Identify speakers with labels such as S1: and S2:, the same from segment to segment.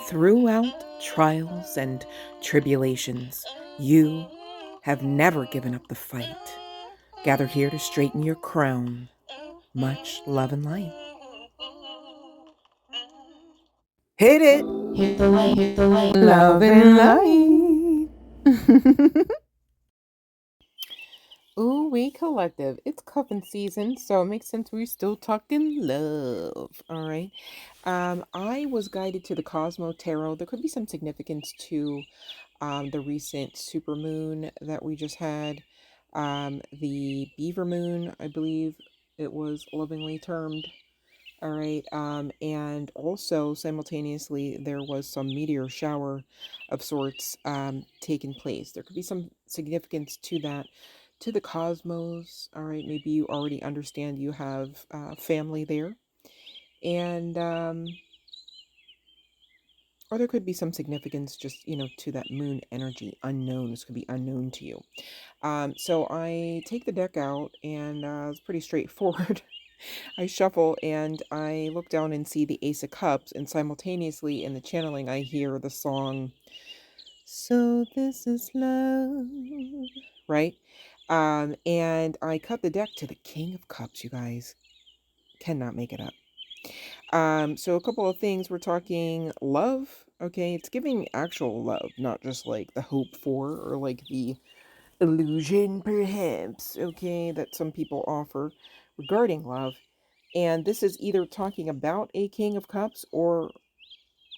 S1: Throughout trials and tribulations, you have never given up the fight. Gather here to straighten your crown. Much love and light. Hit it!
S2: Hit the light, hit the light,
S1: Love and light. Ooh, we collective. It's cuffing season, so it makes sense we're still talking love. All right. I was guided to the Cosmo Tarot. There could be some significance to the recent supermoon that we just had. The beaver moon, I believe it was lovingly termed. All right. And also simultaneously, there was some meteor shower of sorts taking place. There could be some significance to that, to the cosmos. All right. Maybe you already understand you have family there. And, or there could be some significance just, to that moon energy. Unknown. This could be unknown to you. So I take the deck out and it's pretty straightforward. I shuffle and I look down and see the Ace of Cups, and simultaneously in the channeling, I hear the song, "So This Is Love," right? And I cut the deck to the King of Cups, you guys. Cannot make it up. So a couple of things. We're talking love. Okay, it's giving actual love, not just like the hope for or like the illusion, perhaps, okay, that some people offer regarding love. And this is either talking about a King of Cups or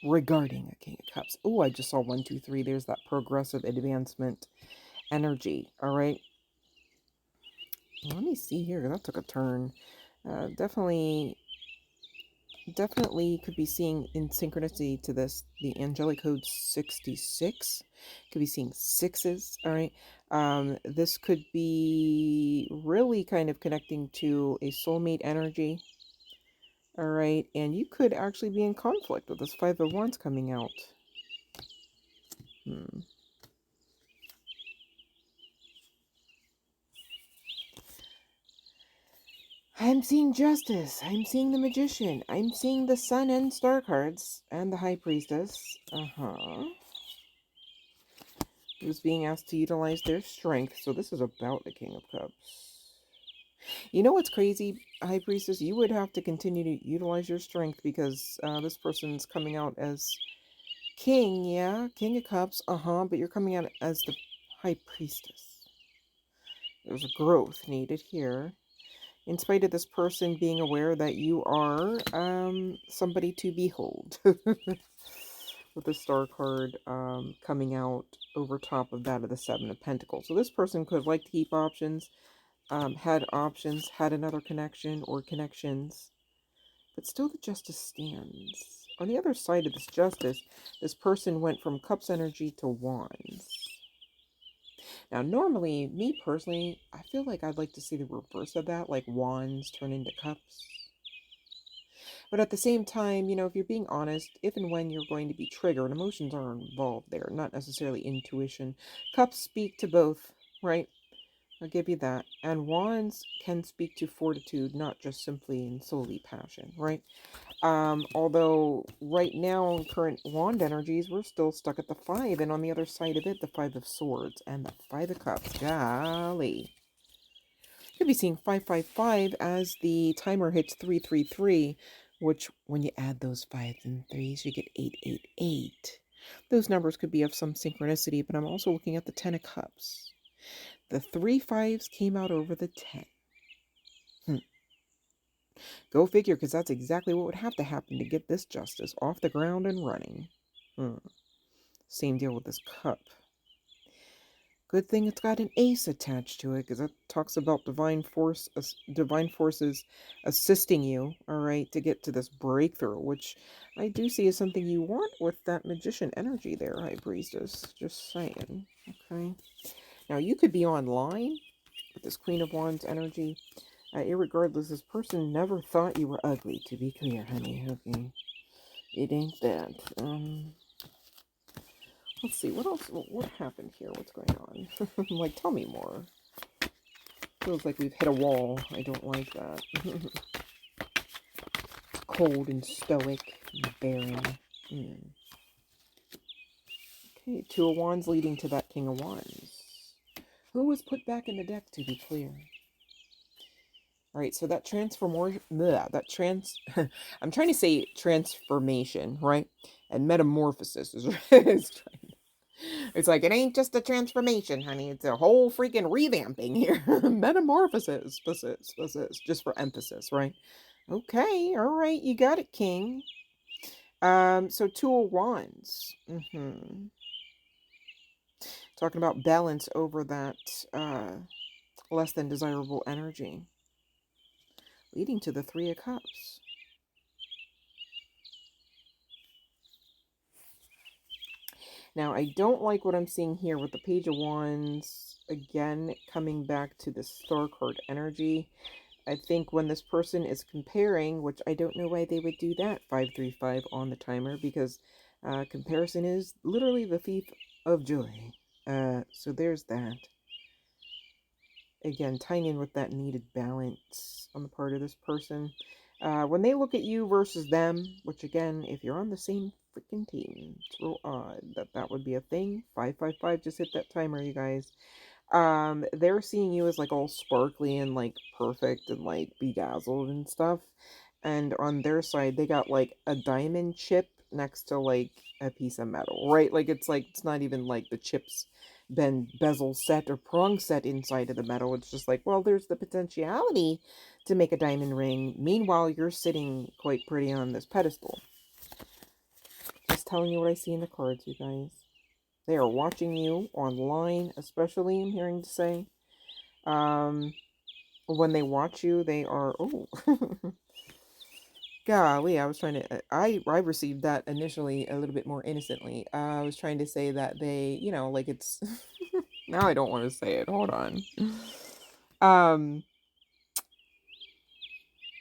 S1: regarding a King of Cups. Oh, I just saw 1, 2, 3. There's that progressive advancement energy. All right. Let me see here. That took a turn. Definitely could be seeing in synchronicity to this the angelic code 66. Could be seeing sixes. All right. This could be really kind of connecting to a soulmate energy. All right, and you could actually be in conflict with this Five of Wands coming out. I'm seeing Justice. I'm seeing the Magician. I'm seeing the Sun and Star cards and the High Priestess. Who's being asked to utilize their strength. So this is about the King of Cups. You know what's crazy, High Priestess? You would have to continue to utilize your strength because this person's coming out as King, yeah, King of Cups, but you're coming out as the High Priestess. There's a growth needed here. In spite of this person being aware that you are somebody to behold. With the Star card coming out over top of that of the Seven of Pentacles. So this person could like to keep options, had options, had another connection or connections, but still the Justice stands. On the other side of this Justice, this person went from Cups energy to Wands. Now, normally, me personally, I feel like I'd like to see the reverse of that, like Wands turn into Cups. But at the same time, if you're being honest, if and when you're going to be triggered, emotions are involved there, not necessarily intuition. Cups speak to both, right? I'll give you that. And Wands can speak to fortitude, not just simply and solely passion, right? Although right now, current Wand energies, we're still stuck at the 5, and on the other side of it, the 5 of Swords and the 5 of Cups. Golly. Could be seeing 555 as the timer hits 333, which when you add those 5s and 3s, you get 888. Those numbers could be of some synchronicity, but I'm also looking at the 10 of Cups. The 3 5s came out over the 10. Go figure, because that's exactly what would have to happen to get this Justice off the ground and running. Same deal with this Cup. Good thing it's got an ace attached to it, because it talks about divine forces assisting you, all right, to get to this breakthrough, which I do see as something you want with that Magician energy there, High Priestess. Just saying, okay? Now, you could be online with this Queen of Wands energy. Irregardless, this person never thought you were ugly, to be clear, honey, okay? It ain't that. Let's see, what else? What happened here? What's going on? Like, tell me more. Feels like we've hit a wall. I don't like that. Cold and stoic and barren. Okay, Two of Wands leading to that King of Wands. Who was put back in the deck, to be clear? All right, so that I'm trying to say transformation, right? And metamorphosis is it's like, it ain't just a transformation, honey. It's a whole freaking revamping here. Metamorphosis, just for emphasis, right? Okay, all right, you got it, King. So Two of Wands. Talking about balance over that less than desirable energy. Leading to the Three of Cups. Now, I don't like what I'm seeing here with the Page of Wands, again, coming back to the Star card energy. I think when this person is comparing, which I don't know why they would do that, 535 on the timer, because comparison is literally the thief of joy. So there's that. Again, tying in with that needed balance on the part of this person. When they look at you versus them, which again, if you're on the same freaking team, it's real odd that that would be a thing. 555 just hit that timer, you guys. They're seeing you as like all sparkly and like perfect and like bedazzled and stuff. And on their side, they got like a diamond chip next to like a piece of metal, right? Like it's not even like the chips been bezel set or prong set inside of the metal. It's just like, well, there's the potentiality to make a diamond ring. Meanwhile, you're sitting quite pretty on this pedestal. Just telling you what I see in the cards, you guys. They are watching you online, especially, I'm hearing to say. When they watch you, they are, oh, golly, I was trying to, I received that initially a little bit more innocently. I was trying to say that they, you know, like it's, now I don't want to say it. Hold on.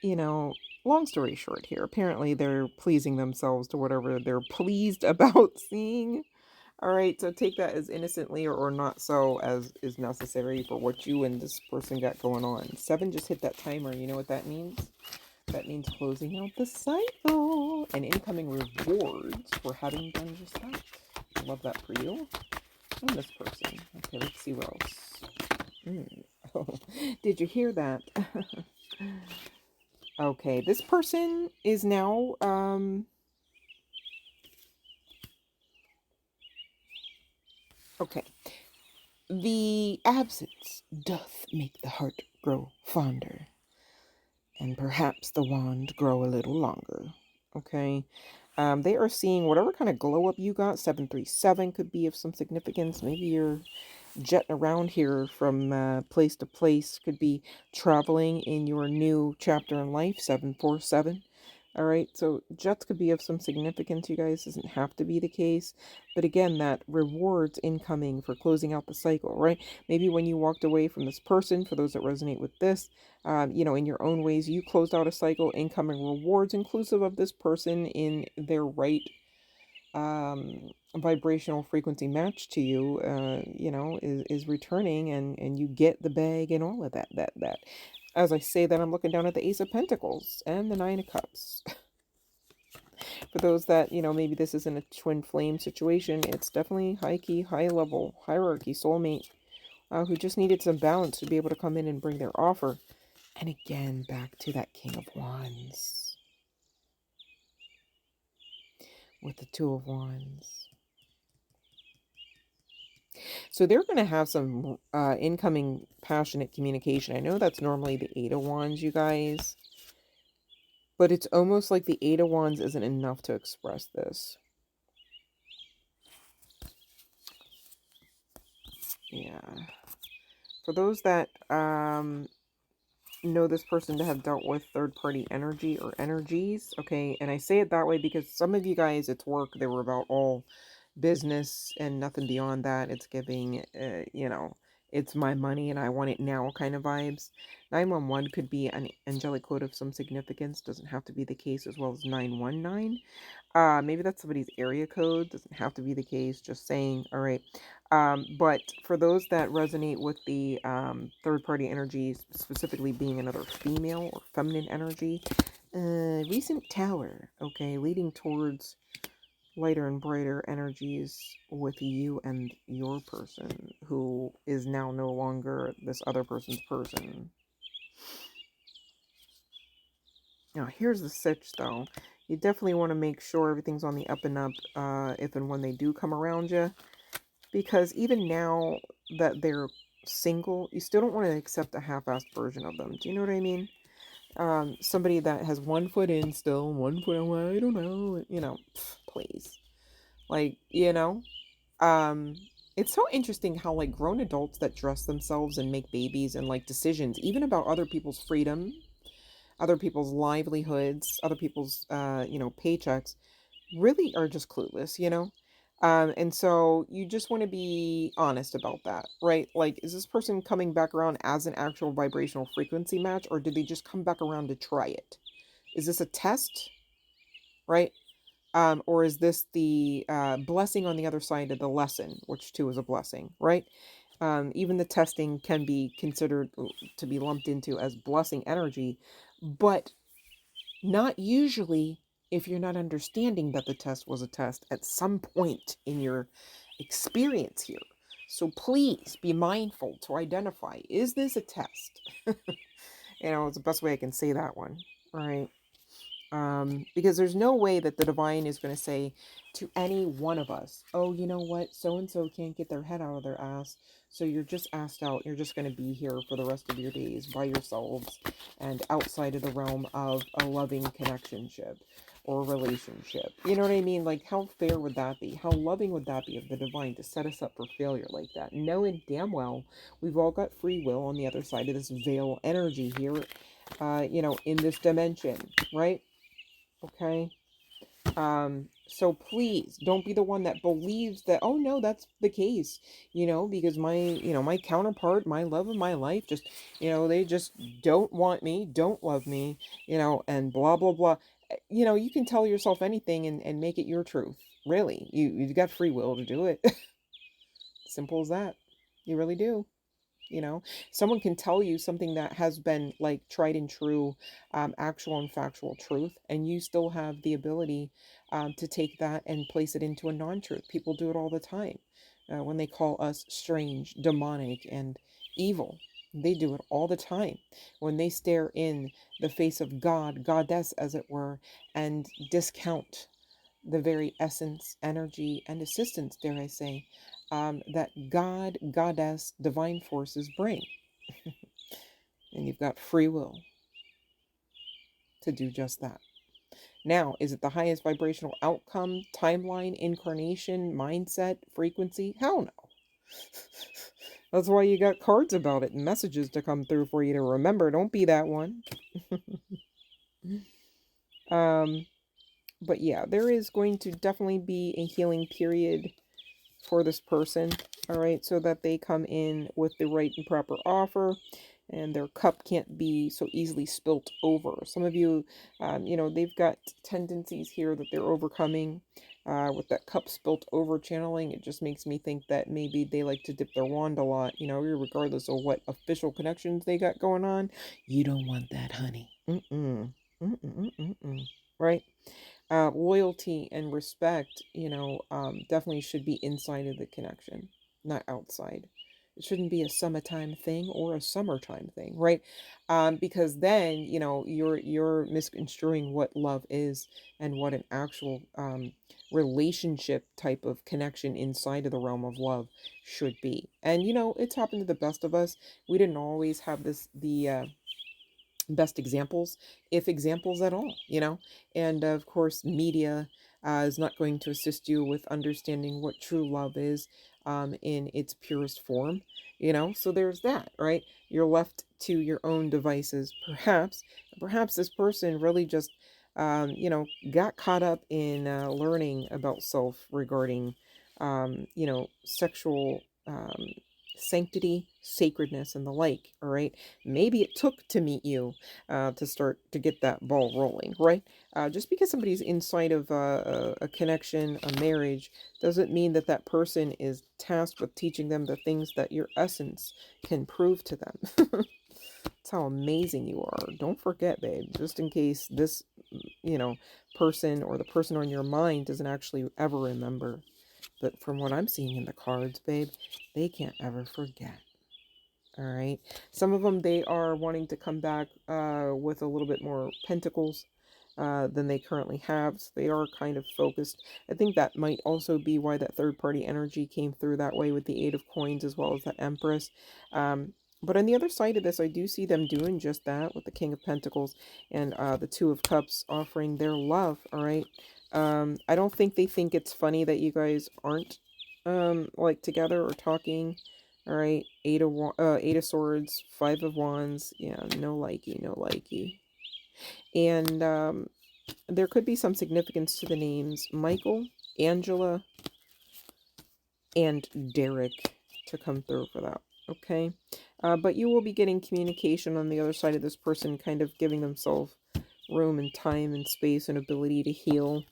S1: You know, long story short here, apparently they're pleasing themselves to whatever they're pleased about seeing. All right, so take that as innocently or not so as is necessary for what you and this person got going on. 7 just hit that timer. You know what that means? That means closing out the cycle and incoming rewards for having done just that. I love that for you and this person. Okay, let's see what else. Oh, did you hear that? Okay, this person is now, okay. The absence doth make the heart grow fonder, and perhaps the wand grow a little longer. Okay. They are seeing whatever kind of glow up you got. 737 could be of some significance. Maybe you're jetting around here from place to place. Could be traveling in your new chapter in life. 747. All right, so jets could be of some significance, you guys. Doesn't have to be the case. But again, that rewards incoming for closing out the cycle, right? Maybe when you walked away from this person, for those that resonate with this, you know, in your own ways, you closed out a cycle, incoming rewards, inclusive of this person in their right vibrational frequency match to you, you know, is returning and you get the bag and all of that. As I say that, I'm looking down at the Ace of Pentacles and the Nine of Cups. For those that, you know, maybe this isn't a twin flame situation, it's definitely high key, high level, hierarchy, soulmate, who just needed some balance to be able to come in and bring their offer. And again, back to that King of Wands. With the Two of Wands. So they're going to have some incoming passionate communication. I know that's normally the Eight of Wands, you guys. But it's almost like the Eight of Wands isn't enough to express this. Yeah. For those that know this person to have dealt with third-party energy or energies, okay, and I say it that way because some of you guys, it's work. They were about all business and nothing beyond that. It's giving, you know, it's my money and I want it now kind of vibes. 911 could be an angelic code of some significance. Doesn't have to be the case, as well as 919. Maybe that's somebody's area code. Doesn't have to be the case. Just saying. All right. But for those that resonate with the third-party energies, specifically being another female or feminine energy, recent tower, okay, leading towards lighter and brighter energies with you and your person who is now no longer this other person's person. Now, here's the sitch, though. You definitely want to make sure everything's on the up and up if and when they do come around you. Because even now that they're single, you still don't want to accept a half-assed version of them. Do you know what I mean? Somebody that has 1 foot in still, 1 foot away, I don't know, please. Like, it's so interesting how, like, grown adults that dress themselves and make babies and, like, decisions, even about other people's freedom, other people's livelihoods, other people's, paychecks, really are just clueless. And so you just want to be honest about that, right? Like, is this person coming back around as an actual vibrational frequency match, or did they just come back around to try it? Is this a test, right? Or is this the blessing on the other side of the lesson, which too is a blessing, right? Even the testing can be considered to be lumped into as blessing energy, but not usually if you're not understanding that the test was a test at some point in your experience here. So please be mindful to identify, is this a test? It's the best way I can say that one, right? Because there's no way that the divine is going to say to any one of us, oh, you know what, so and so can't get their head out of their ass, so you're just asked out, you're just going to be here for the rest of your days by yourselves and outside of the realm of a loving connectionship or relationship. You know what I mean? Like, how fair would that be? How loving would that be of the divine to set us up for failure like that, knowing damn well we've all got free will on the other side of this veil energy here, in this dimension, right? Okay. So please don't be the one that believes that, oh no, that's the case, because my counterpart, my love of my life, just, they just don't want me, don't love me, and blah, blah, blah. You can tell yourself anything and make it your truth. Really. You've got free will to do it. Simple as that. You really do. Someone can tell you something that has been like tried and true, actual and factual truth, and you still have the ability to take that and place it into a non-truth. People do it all the time when they call us strange, demonic, and evil. They do it all the time when they stare in the face of God, goddess as it were, and discount the very essence, energy, and assistance, dare I say, that God, goddess, divine forces bring. And you've got free will to do just that. Now, is it the highest vibrational outcome, timeline, incarnation, mindset, frequency? Hell no. That's why you got cards about it and messages to come through for you to remember. Don't be that one. But yeah, there is going to definitely be a healing period for this person, all right, so that they come in with the right and proper offer and their cup can't be so easily spilt over. Some of you, they've got tendencies here that they're overcoming with that cup spilt over channeling. It just makes me think that maybe they like to dip their wand a lot, regardless of what official connections they got going on. You don't want that, honey. Right? Loyalty and respect, definitely should be inside of the connection, not outside. It shouldn't be a summertime thing or a summertime thing, right? Because then, you're misconstruing what love is and what an actual relationship type of connection inside of the realm of love should be. And it's happened to the best of us. We didn't always have the best examples, if examples at all, and of course media is not going to assist you with understanding what true love is in its purest form, so there's that, right? You're left to your own devices. Perhaps this person really just got caught up in learning about self regarding sexual sanctity, sacredness, and the like. All right, maybe it took to meet you to start to get that ball rolling, right? Just because somebody's inside of a connection, a marriage, doesn't mean that that person is tasked with teaching them the things that your essence can prove to them. That's how amazing you are. Don't forget, babe, just in case this you know, person or the person on your mind doesn't actually ever remember. But from what I'm seeing in the cards, babe, they can't ever forget. All right. Some of them, they are wanting to come back with a little bit more pentacles than they currently have. So they are kind of focused. I think that might also be why that third party energy came through that way with the Eight of Coins as well as that Empress. But on the other side of this, I do see them doing just that with the King of Pentacles and the Two of Cups offering their love. All right. I don't think they think it's funny that you guys aren't like together or talking. All right, Eight of Swords, Five of Wands. Yeah, no likey, no likey. And there could be some significance to the names Michael, Angela, and Derek to come through for that. Okay, but you will be getting communication on the other side of this person, kind of giving themselves room and time and space and ability to heal.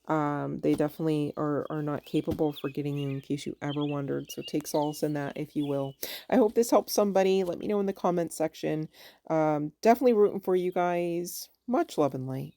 S1: They definitely are not capable of forgetting you, in case you ever wondered. So take solace in that, if you will. I hope this helps somebody. Let me know in the comments section. Definitely rooting for you guys. Much love and light.